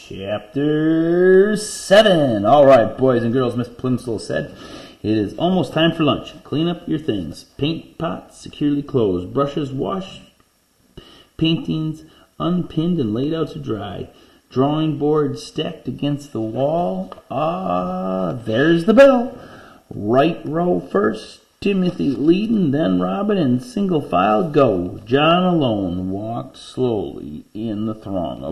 Chapter 7. All right, boys and girls, Miss Plimsoll said, it is almost time for lunch. Clean up your things. Paint pots securely closed. Brushes washed. Paintings unpinned and laid out to dry. Drawing board stacked against the wall. There's the bell. Right row first. Timothy leading, then Robin, in single file go. John alone walked slowly in the throng,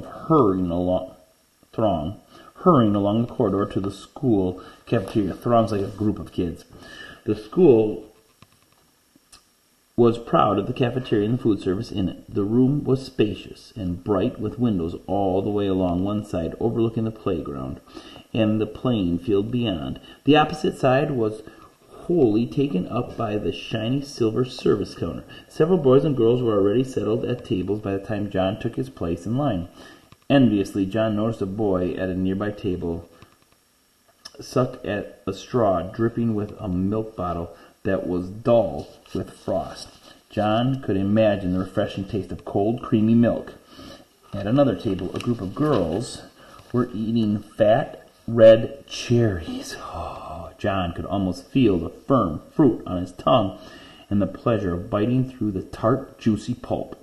hurrying along the corridor to the school cafeteria. Throng's like a group of kids. The school was proud of the cafeteria and the food service in it. The room was spacious and bright, with windows all the way along one side overlooking the playground and the playing field beyond. The opposite side was wholly taken up by the shiny silver service counter. Several boys and girls were already settled at tables by the time John took his place in line. Enviously, John noticed a boy at a nearby table suck at a straw dripping with a milk bottle that was dull with frost. John could imagine the refreshing taste of cold, creamy milk. At another table, a group of girls were eating fat, red cherries. John could almost feel the firm fruit on his tongue and the pleasure of biting through the tart, juicy pulp.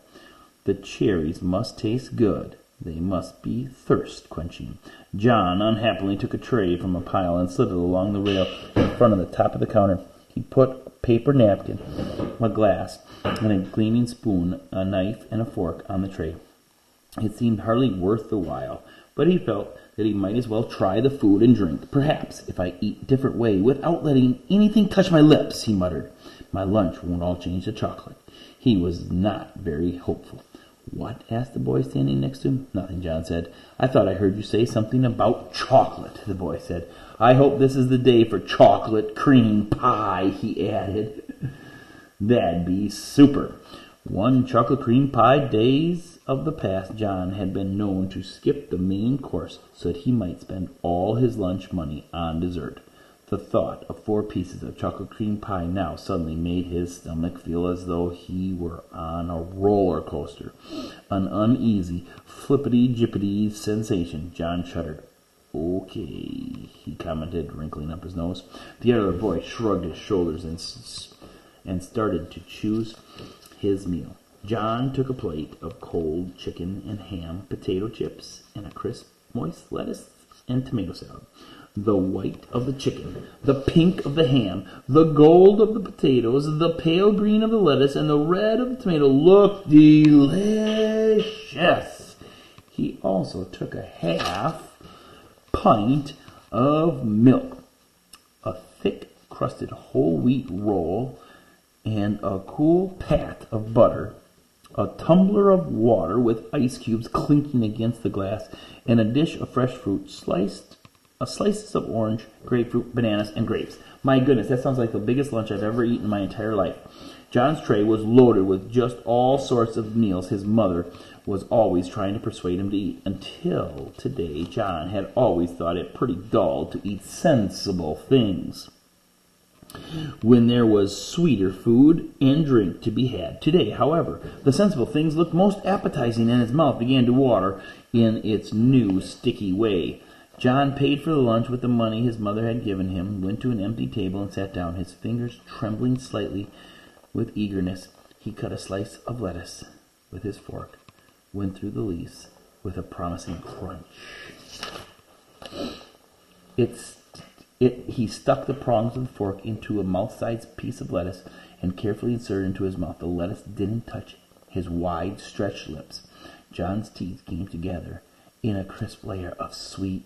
The cherries must taste good. They must be thirst-quenching. John unhappily took a tray from a pile and slid it along the rail in front of the top of the counter. He put a paper napkin, a glass, and a gleaming spoon, a knife, and a fork on the tray. It seemed hardly worth the while, but he felt that he might as well try the food and drink. Perhaps if I eat a different way without letting anything touch my lips, he muttered, my lunch won't all change to chocolate. He was not very hopeful. What? Asked the boy standing next to him. Nothing, John said. I thought I heard you say something about chocolate, the boy said. I hope this is the day for chocolate cream pie, he added. That'd be super. One chocolate cream pie days of the past, John had been known to skip the main course so that he might spend all his lunch money on dessert. The thought of 4 pieces of chocolate cream pie now suddenly made his stomach feel as though he were on a roller coaster. An uneasy, flippity-jippity sensation. John shuddered. Okay, he commented, wrinkling up his nose. The other boy shrugged his shoulders and started to choose his meal. John took a plate of cold chicken and ham, potato chips, and a crisp, moist lettuce and tomato salad. The white of the chicken, the pink of the ham, the gold of the potatoes, the pale green of the lettuce, and the red of the tomato looked delicious. He also took a half pint of milk, a thick crusted whole wheat roll, and a cool pat of butter, a tumbler of water with ice cubes clinking against the glass, and a dish of fresh fruit, slices of orange, grapefruit, bananas, and grapes. My goodness, that sounds like the biggest lunch I've ever eaten in my entire life. John's tray was loaded with just all sorts of meals his mother was always trying to persuade him to eat. Until today, John had always thought it pretty dull to eat sensible things when there was sweeter food and drink to be had. Today, however, the sensible things looked most appetizing, and his mouth began to water in its new sticky way. John paid for the lunch with the money his mother had given him, went to an empty table and sat down, his fingers trembling slightly with eagerness. He cut a slice of lettuce with his fork, went through the leaves with a promising crunch. He stuck the prongs of the fork into a mouth-sized piece of lettuce and carefully inserted it into his mouth. The lettuce didn't touch his wide-stretched lips. John's teeth came together in a crisp layer of sweet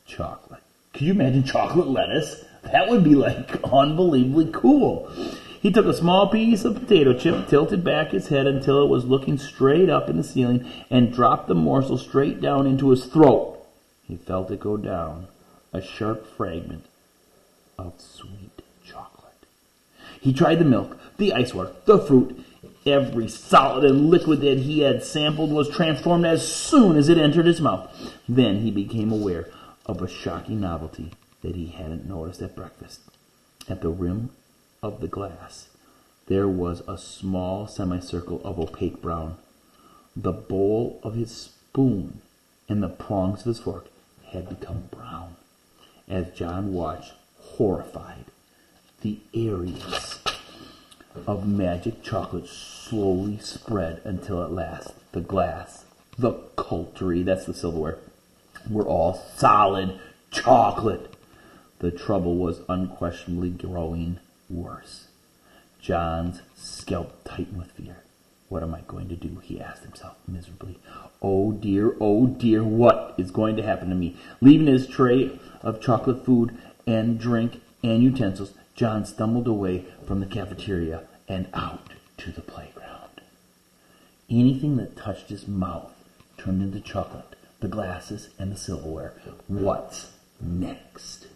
chocolate. Could you imagine chocolate lettuce? That would be unbelievably cool. He took a small piece of potato chip, tilted back his head until it was looking straight up in the ceiling, and dropped the morsel straight down into his throat. He felt it go down, a sharp fragment of sweet chocolate. He tried the milk, the ice water, the fruit. Every solid and liquid that he had sampled was transformed as soon as it entered his mouth. Then he became aware of a shocking novelty that he hadn't noticed at breakfast. At the rim of the glass, there was a small semicircle of opaque brown. The bowl of his spoon and the prongs of his fork had become brown. As John watched, horrified, the areas of magic chocolate slowly spread until at last the glass, the cautery, that's the silverware, were all solid chocolate. The trouble was unquestionably growing worse. John's scalp tightened with fear. What am I going to do? He asked himself miserably. Oh dear, what is going to happen to me? Leaving his tray of chocolate food and drink and utensils, John stumbled away from the cafeteria and out to the playground. Anything that touched his mouth turned into chocolate, the glasses and the silverware. What's next?